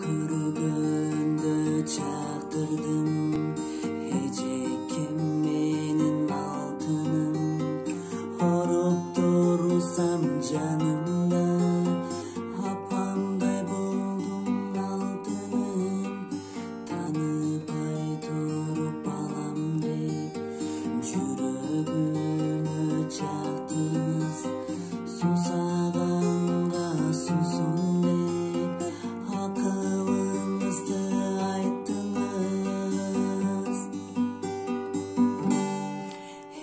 Күргенде жагдырдым эжекем менин алтыным, ороп турсам жанымда апамдай болдум алтыным. Таныбай туруп балам деп жүрөгүмө жактыңыз, сусаганга суусун деп акылыңызды айттыңыз.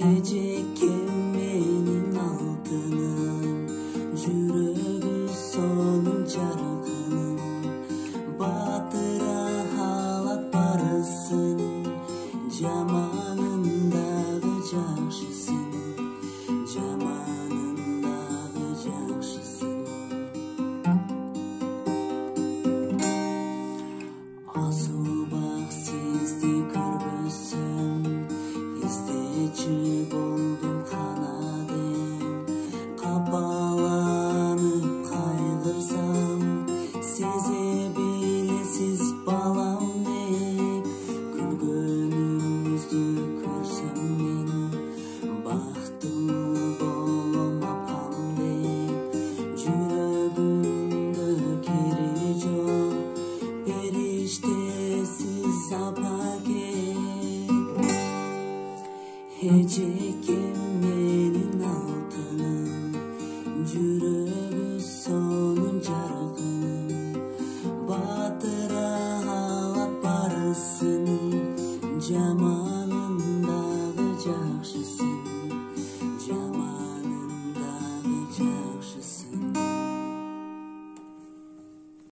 Эжекем менин алтыным, жүрөгү сонун жарык.